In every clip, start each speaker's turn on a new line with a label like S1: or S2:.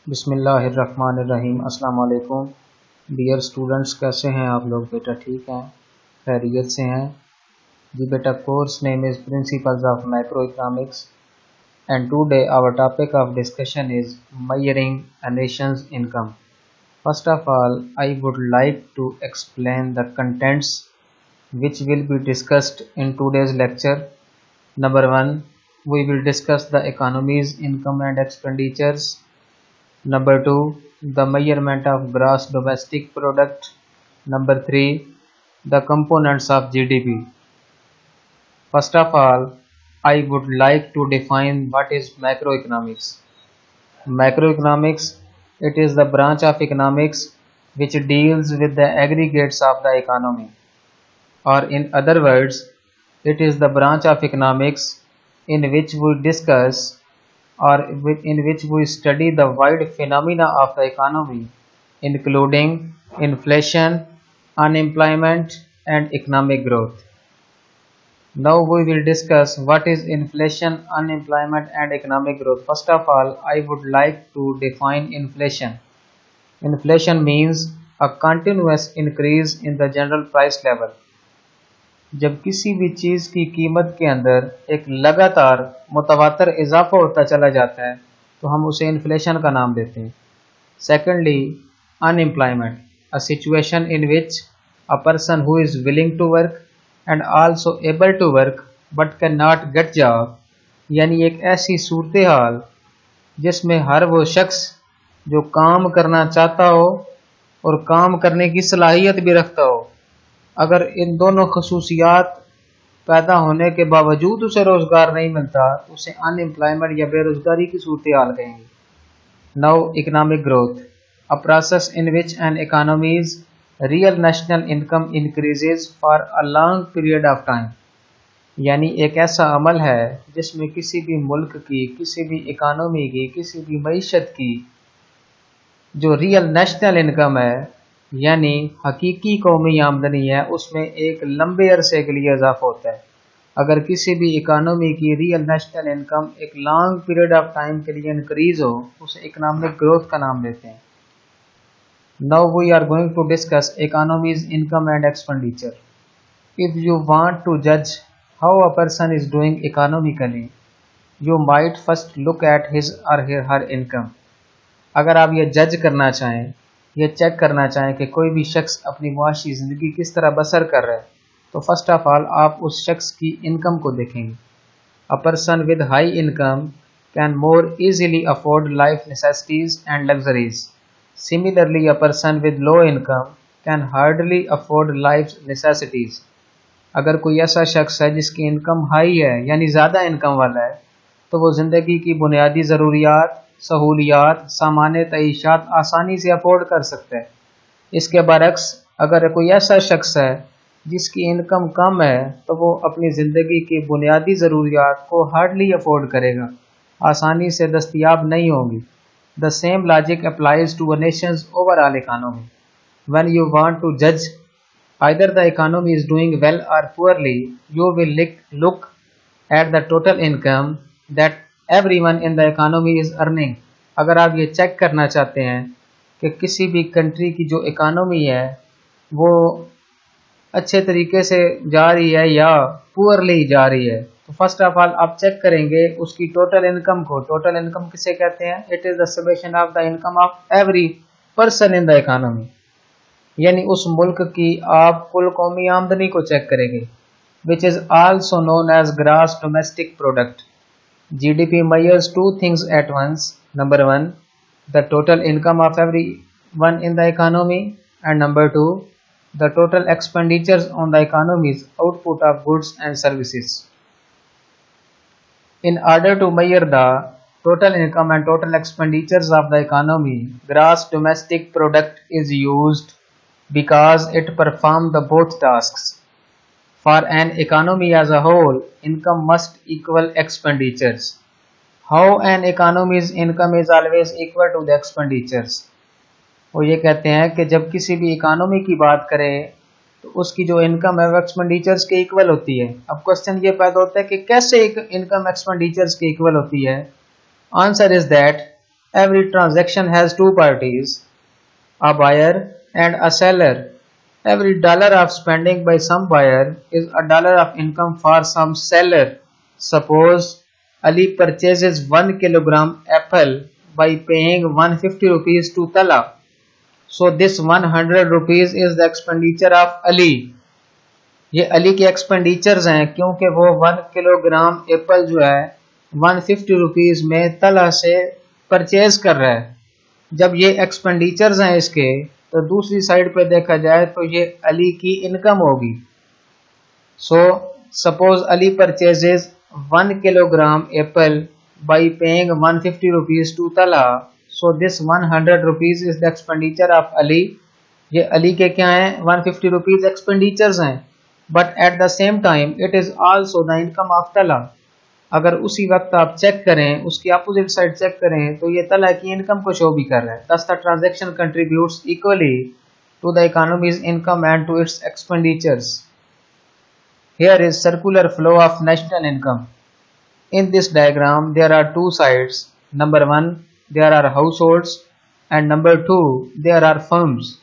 S1: बिस्मिल्लाहिर्रहमानिर्रहीम। अस्सलाम वालेकुम डियर स्टूडेंट्स, कैसे हैं आप लोग? बेटा ठीक हैं, खैरियत से हैं जी? बेटा course name is principles of macro economics and today our topic of discussion is measuring a nation's income. First of all I would like to explain the contents which will be discussed in today's lecture. Number 1, we will discuss the economy's income and expenditures. Number 2, the measurement of gross domestic product. Number 3, the components of GDP. First of all, I would like to define what is macroeconomics. Macroeconomics, it is the branch of economics which deals with the aggregates of the economy, or in other words, it is the branch of economics in which we discuss or in which we study the wide phenomena of the economy, including inflation, unemployment, and economic growth. Now we will discuss what is inflation, unemployment, and economic growth. First of all, I would like to define inflation. Inflation means a continuous increase in the general price level. जब किसी भी चीज़ की कीमत के अंदर एक लगातार मुतवातर इजाफा होता चला जाता है तो हम उसे इन्फ्लेशन का नाम देते हैं। Secondly, unemployment, a situation in which a person who is willing to work and also able to work but can not get job, यानी एक ऐसी सूरत हाल जिसमें हर वो शख्स जो काम करना चाहता हो और काम करने की सलाहियत भी रखता हो, अगर इन दोनों खसूसियात पैदा होने के बावजूद उसे रोज़गार नहीं मिलता तो उसे अनएम्प्लॉयमेंट या बेरोज़गारी की सूरत हाल कहेंगे। Now economic growth, a process in which N economies real national income increases for a long period of time, यानी एक ऐसा अमल है जिसमें किसी भी मुल्क की, किसी भी इकानमी की, किसी भी मईशत की जो रियल नेशनल इनकम है यानी हकीकी कौमी आमदनी है, उसमें एक लंबे अरसे के लिए इजाफा होता है। अगर किसी भी इकानमी की रियल नेशनल इनकम एक लॉन्ग पीरियड ऑफ टाइम के लिए इंक्रीज हो, उसे इकोनॉमिक ग्रोथ का नाम देते हैं। Now we are going to discuss economies income and expenditure. If you want to जज how a person is doing economically, you might first look at his or her income. अगर आप ये जज करना चाहें, ये चेक करना चाहें कि कोई भी शख्स अपनी मुआशी ज़िंदगी किस तरह बसर कर रहा है, तो फर्स्ट ऑफ ऑल आप उस शख्स की इनकम को देखेंगे। A person with high income can more easily afford life necessities and luxuries. Similarly, a person with low income can hardly afford life necessities. अगर कोई ऐसा शख्स है जिसकी इनकम हाई है यानी ज़्यादा इनकम वाला है, तो वो ज़िंदगी की बुनियादी ज़रूरियात, सहूलियात, सामान्य तईशात आसानी से अफोर्ड कर सकते हैं। इसके बरक्स अगर कोई ऐसा शख्स है जिसकी इनकम कम है तो वो अपनी ज़िंदगी की बुनियादी ज़रूरियात को हार्डली अफोर्ड करेगा, आसानी से दस्तयाब नहीं होंगी। The same logic applies to a nation's overall economy. When you want to जज either the economy is doing well or poorly, you will look at the total income that everyone in the economy is earning. अगर आप ये check करना चाहते हैं कि किसी भी कंट्री की जो इकानमी है वो अच्छे तरीके से जा रही है या पुअरली जा रही है, तो फर्स्ट ऑफ ऑल आप चेक करेंगे उसकी टोटल इनकम को। टोटल इनकम किसे कहते हैं? It is the summation of the income of every person in the economy, यानी उस मुल्क की आप कुल कौमी आमदनी को चेक करेंगे, which is also known as gross domestic product. GDP measures two things at once. Number 1, the total income of everyone in the economy, and number 2, the total expenditures on the economy's output of goods and services. In order to measure the total income and total expenditures of the economy, gross domestic product is used because it performs the both tasks. For an economy as a whole, income must equal expenditures. How an economy's income is always equal to the expenditures? वो ये कहते हैं कि जब किसी भी economy की बात करें तो उसकी जो इनकम है वो एक्सपेंडिचर्स के इक्वल होती है। अब क्वेश्चन ये पैदा होता है कि कैसे इनकम एक्सपेंडिचर्स के इक्वल होती है? Answer is that every transaction has two parties, a buyer and a seller. Every dollar of spending by some buyer is a dollar of income for some seller. Suppose Ali purchases 1 kilogram apple by paying 150 rupees to Tala. So this 100 rupees is the expenditure of Ali. ये अली के expenditures हैं क्योंकि वो 1 kilogram Apple जो है 150 rupees में तला से परचेज कर रहा है। जब ये एक्सपेंडिचर्स हैं इसके, तो दूसरी साइड पे देखा जाए तो ये अली की इनकम होगी। So suppose Ali purchases 1 kilogram apple by paying 150 rupees to Tala. So this 100 rupees is the expenditure of Ali. ये अली के क्या हैं? 150 rupees expenditures हैं। But at the same time it is also the income of Tala. अगर उसी वक्त आप check करें, उसकी अपोजिट साइड चेक करें, तो ये तला की इनकम को शो भी कर रहा है। Thus the transaction contributes equally to the economy's income and to its expenditures. Here is circular flow of national income. In this diagram, there are two sides. Number one, there are households and number two, there are firms.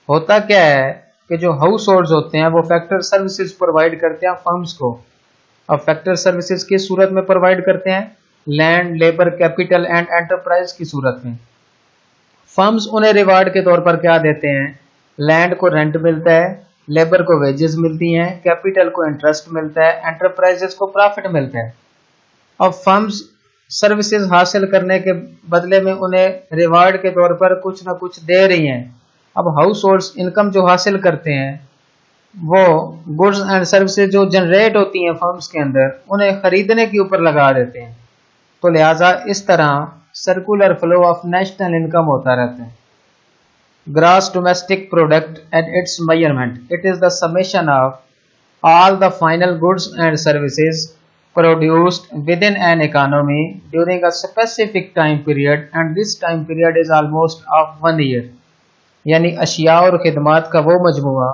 S1: होता क्या है कि जो house holds होते हैं वो factor services provide करते हैं फर्म्स को। अब फैक्टर सर्विसेज किस सूरत में प्रोवाइड करते हैं? Land, labour, capital and enterprise की सूरत में। फर्म्स उन्हें रिवार्ड के तौर पर क्या देते हैं? लैंड को रेंट मिलता है, लेबर को वेजेस मिलती हैं, कैपिटल को इंटरेस्ट मिलता है, एंटरप्राइजेस को प्रॉफिट मिलता है। अब फर्म्स सर्विसेज हासिल करने के बदले में उन्हें रिवार्ड के तौर पर कुछ ना कुछ दे रही हैं। अब हाउस होल्ड्स इनकम जो हासिल करते हैं वो गुड्स एंड सर्विसेज जो जनरेट होती हैं फर्म्स के अंदर, उन्हें खरीदने के ऊपर लगा देते हैं। तो लिहाजा इस तरह circular flow of national income होता रहता है। Gross domestic product and it's measurement, it is the summation of all the final goods and services produced within an economy during a specific time period and this time period is almost of 1 year। यानी अशिया और खिदमात का वो मजमुआ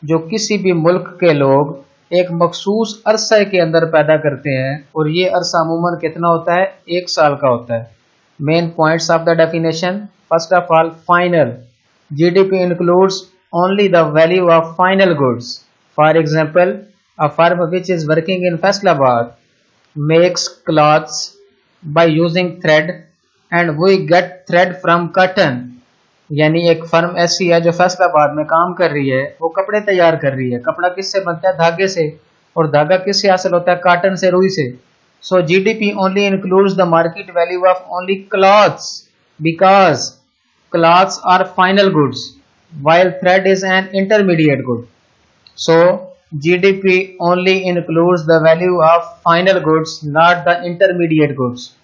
S1: जो किसी भी मुल्क के लोग एक मखसूस अरसे के अंदर पैदा करते हैं, और ये अरसा अमूमन कितना होता है? 1 साल का होता है। Main points of the definition, first of all final, GDP includes only the value of final goods. For example, a firm which is working in Faisalabad makes cloths by using thread and we get thread from cotton। यानी एक firm ऐसी है जो फैसलाबाद में काम कर रही है, वो कपड़े तैयार कर रही है। कपड़ा किससे बनता है? धागे से, और धागा किससे हासिल होता है? कॉटन से, रुई से। So GDP only includes the market value of only clothes because clothes are final goods while thread is an intermediate good। So GDP only includes the value of final goods, not the intermediate goods.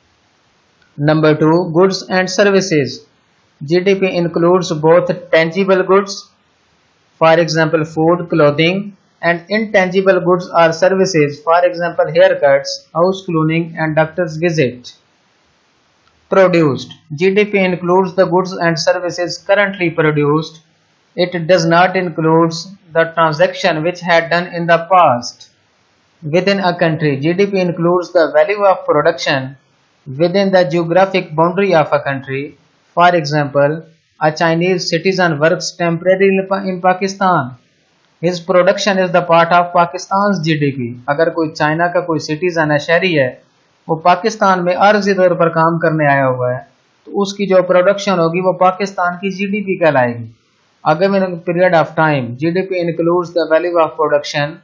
S1: Number two, goods and services. GDP includes both tangible goods, for example food, clothing, and intangible goods or services, for example haircuts, house cleaning and doctor's visit. Produced. GDP includes the goods and services currently produced. It does not include the transaction which had done in the past. Within a country, GDP includes the value of production within the geographic boundary of a country. For example, a Chinese citizen works temporarily in Pakistan. His production is the part of Pakistan's GDP. अगर कोई China का कोई citizen है, शहरी है, वो पाकिस्तान में आर्जी तौर पर काम करने आया हुआ है, तो उसकी जो प्रोडक्शन होगी वो पाकिस्तान की जीडीपी कहलाएगी। Given a period of time, GDP includes the value of production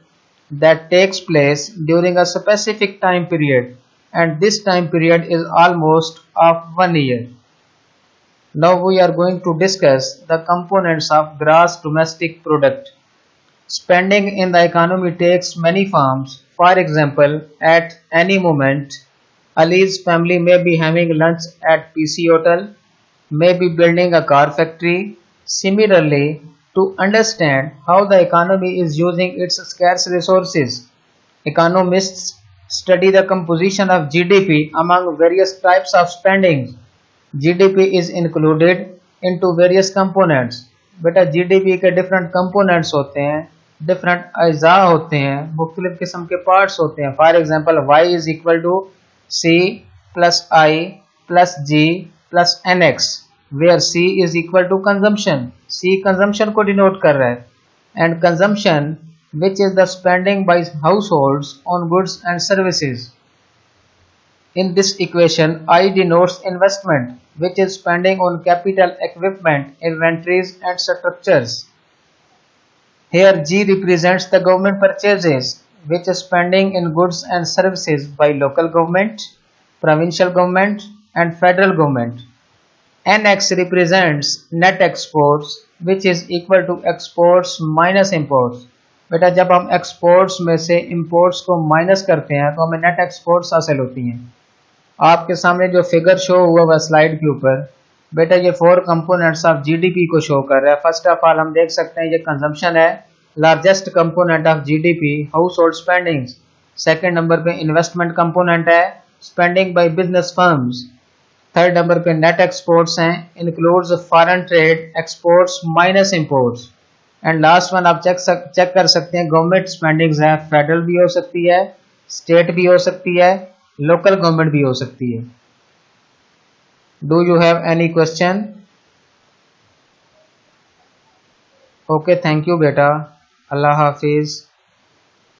S1: that takes place during a specific time period, and this time period is almost of 1 year. Now we are going to discuss the components of gross domestic product. Spending in the economy takes many forms. For example, at any moment, Ali's family may be having lunch at PC Hotel, may be building a car factory. Similarly, to understand how the economy is using its scarce resources, economists study the composition of GDP among various types of spending. GDP is included into various components. बेटा GDP के different components होते हैं, different अज्जा होते हैं, मुख्तलिफ किस्म के parts होते हैं। For example, Y is equal to C plus I plus G plus NX where C is equal to consumption. C consumption को denote कर रहा है and consumption which is the spending by households on goods and services. In this equation, I denotes investment which is spending on capital, equipment, inventories and structures. Here G represents the government purchases which is spending in goods and services by local government, provincial government and federal government. NX represents net exports which is equal to exports minus imports. बेटा जब हम exports में से imports को minus करते हैं तो हमें नेट एक्सपोर्ट्स हासिल होती हैं। आपके सामने जो फिगर शो हुआ हुआ स्लाइड के ऊपर बेटा ये 4 कंपोनेंट्स ऑफ जीडीपी को शो कर रहा है। फर्स्ट ऑफ ऑल हम देख सकते हैं ये कंजम्पशन है, largest component of GDP, house hold spendings. Second number पे इन्वेस्टमेंट कंपोनेंट है, spending by business firms. Third number पे नेट एक्सपोर्ट्स हैं, includes foreign trade, exports minus imports. And last one आप चेक कर सकते हैं गवर्नमेंट स्पेंडिंग्स है, federal भी हो सकती है, स्टेट भी हो सकती है, लोकल गवर्नमेंट भी हो सकती है। Do you have any question? Okay, thank you बेटा, अल्लाह हाफिज।